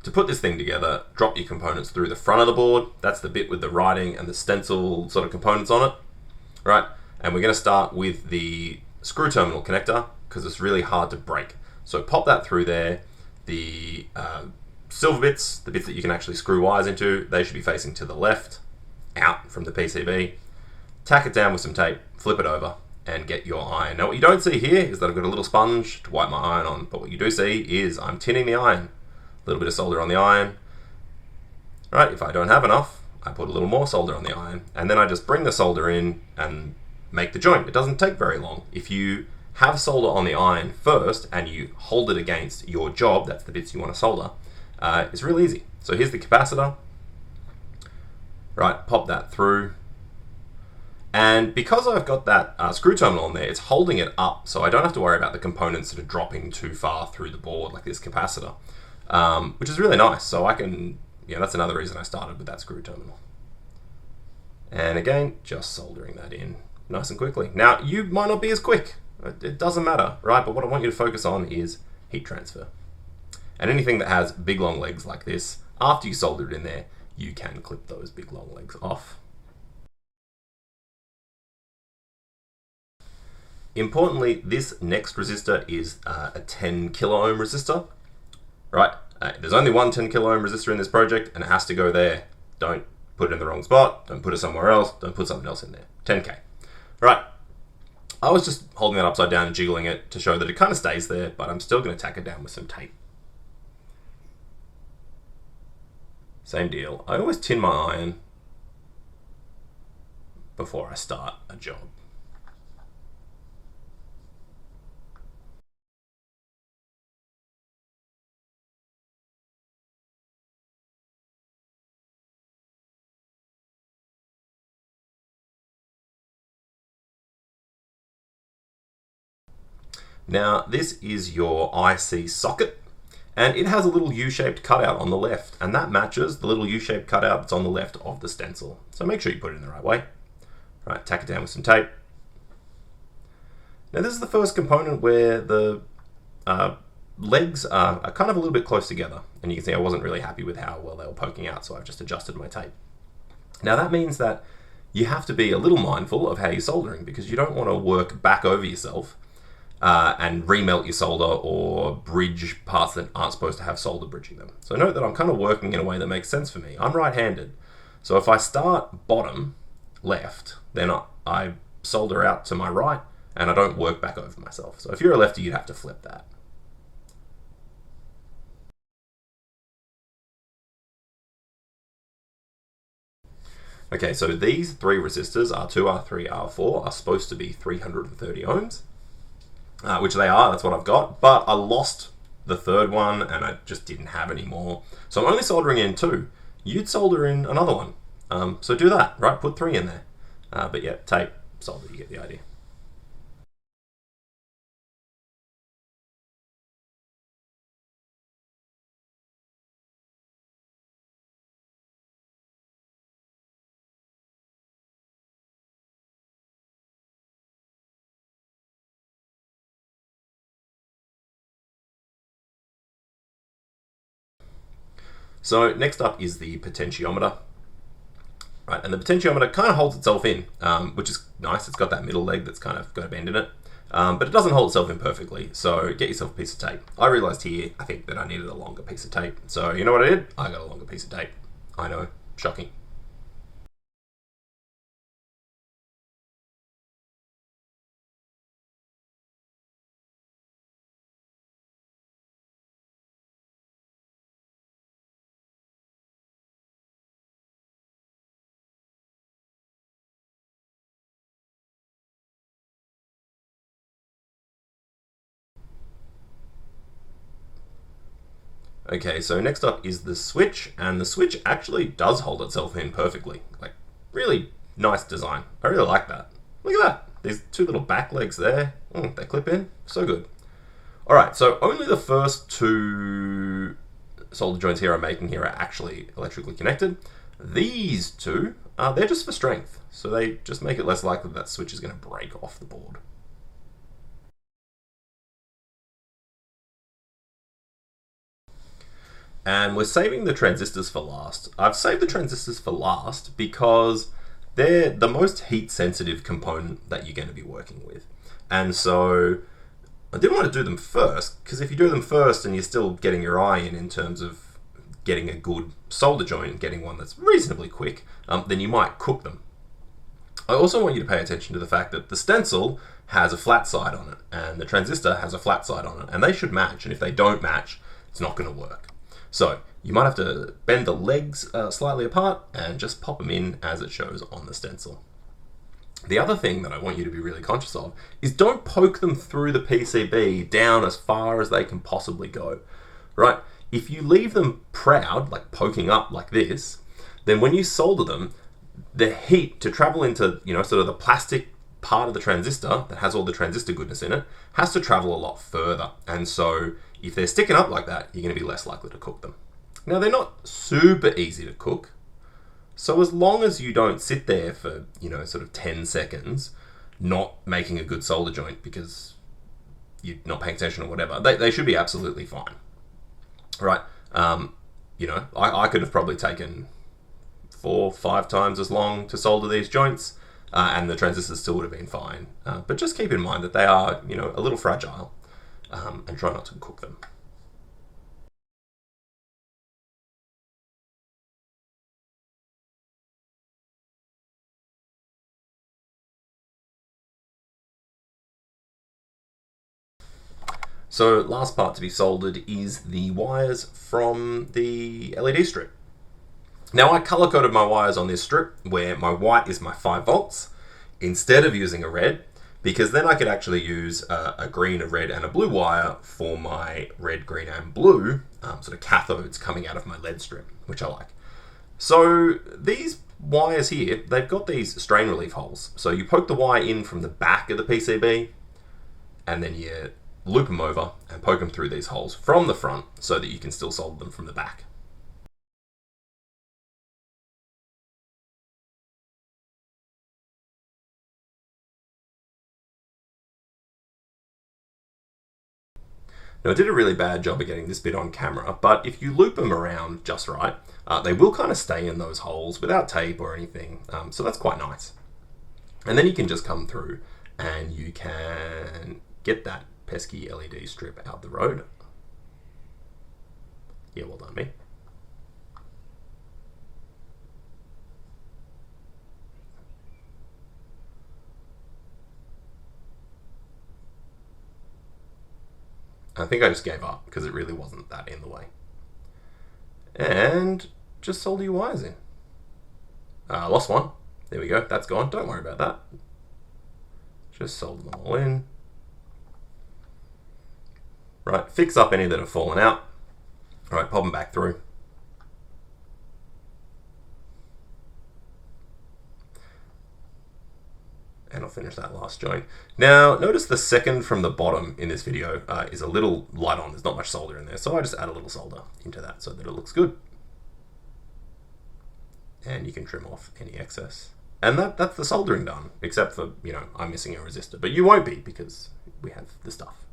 to put this thing together, drop your components through the front of the board. That's the bit with the writing and the stencil sort of components on it, right? And we're going to start with the screw terminal connector because it's really hard to break. So pop that through there. The silver bits, the bits that you can actually screw wires into, they should be facing to the left, out from the PCB. Tack it down with some tape, flip it over, and get your iron. Now what you don't see here is that I've got a little sponge to wipe my iron on, but what you do see is I'm tinning the iron. A little bit of solder on the iron. Right, if I don't have enough, I put a little more solder on the iron, and then I just bring the solder in and make the joint. It doesn't take very long. If you have solder on the iron first and you hold it against your job, that's the bits you want to solder, it's real easy. So here's the capacitor. Right, pop that through. And because I've got that screw terminal on there, it's holding it up, so I don't have to worry about the components that are dropping too far through the board like this capacitor, which is really nice. So I can, that's another reason I started with that screw terminal. And again, just soldering that in nice and quickly. Now, you might not be as quick. It doesn't matter, right? But what I want you to focus on is heat transfer. And anything that has big long legs like this, after you solder it in there, you can clip those big long legs off. Importantly, this next resistor is a 10 kilo ohm resistor, right? There's only one 10 kilo ohm resistor in this project and it has to go there. Don't put it in the wrong spot, don't put it somewhere else, don't put something else in there. 10K. Right, I was just holding that upside down and jiggling it to show that it kind of stays there, but I'm still going to tack it down with some tape. Same deal. I always tin my iron before I start a job. Now, this is your IC socket, and it has a little U-shaped cutout on the left, and that matches the little U-shaped cutout that's on the left of the stencil. So make sure you put it in the right way. Right, tack it down with some tape. Now, this is the first component where the legs are kind of a little bit close together, and you can see I wasn't really happy with how well they were poking out, so I've just adjusted my tape. Now, that means that you have to be a little mindful of how you're soldering, because you don't want to work back over yourself and remelt your solder or bridge parts that aren't supposed to have solder bridging them. So note that I'm kind of working in a way that makes sense for me. I'm right-handed. So if I start bottom left, then I solder out to my right and I don't work back over myself. So if you're a lefty, you'd have to flip that. Okay, so these three resistors, R2, R3, R4, are supposed to be 330 ohms. Which they are, that's what I've got, but I lost the third one and I just didn't have any more. So I'm only soldering in 2. You'd solder in another one. So do that, right? Put 3 in there. But yeah, tape, solder, you get the idea. So next up is the potentiometer. Right, and the potentiometer kind of holds itself in, which is nice. It's got that middle leg that's kind of got a bend in it, but it doesn't hold itself in perfectly, so get yourself a piece of tape. I realized here, I think that I needed a longer piece of tape, so you know what I did? I got a longer piece of tape. I know, shocking. Okay, so next up is the switch, and the switch actually does hold itself in perfectly. Like, really nice design. I really like that. Look at that. These 2 little back legs there. They clip in. So good. Alright, so only the first 2 solder joints here I'm making here are actually electrically connected. These 2, they're just for strength. So they just make it less likely that switch is going to break off the board. And we're saving the transistors for last. I've saved the transistors for last because they're the most heat sensitive component that you're going to be working with. And so I didn't want to do them first, because if you do them first and you're still getting your eye in terms of getting a good solder joint, getting one that's reasonably quick, then you might cook them. I also want you to pay attention to the fact that the stencil has a flat side on it and the transistor has a flat side on it, and they should match, and if they don't match, it's not going to work. So you might have to bend the legs slightly apart and just pop them in as it shows on the stencil. The other thing that I want you to be really conscious of is don't poke them through the PCB down as far as they can possibly go, right? If you leave them proud, like poking up like this, then when you solder them, the heat to travel into, sort of the plastic part of the transistor that has all the transistor goodness in it has to travel a lot further. And so if they're sticking up like that, you're going to be less likely to cook them. Now, they're not super easy to cook. So as long as you don't sit there for, sort of 10 seconds not making a good solder joint because you're not paying attention or whatever, they should be absolutely fine. Right? I could have probably taken 4 or 5 times as long to solder these joints, and the transistors still would have been fine. But just keep in mind that they are, a little fragile, and try not to cook them. So last part to be soldered is the wires from the LED strip. Now I color coded my wires on this strip where my white is my 5 volts instead of using a red, because then I could actually use a green, a red and a blue wire for my red, green and blue sort of cathodes coming out of my LED strip, which I like. So these wires here, they've got these strain relief holes. So you poke the wire in from the back of the PCB and then you loop them over and poke them through these holes from the front so that you can still solder them from the back. Now I did a really bad job of getting this bit on camera, but if you loop them around just right, they will kind of stay in those holes without tape or anything, so that's quite nice. And then you can just come through and you can get that pesky LED strip out the road. Yeah, well done, me. I think I just gave up because it really wasn't that in the way. And just solder your wires in. Lost one. There we go. That's gone. Don't worry about that. Just solder them all in. Right, fix up any that have fallen out. All right, pop them back through. And I'll finish that last joint. Now, notice the second from the bottom in this video is a little light on. There's not much solder in there, so I just add a little solder into that so that it looks good. And you can trim off any excess. And that's the soldering done, except for, I'm missing a resistor. But you won't be because we have the stuff.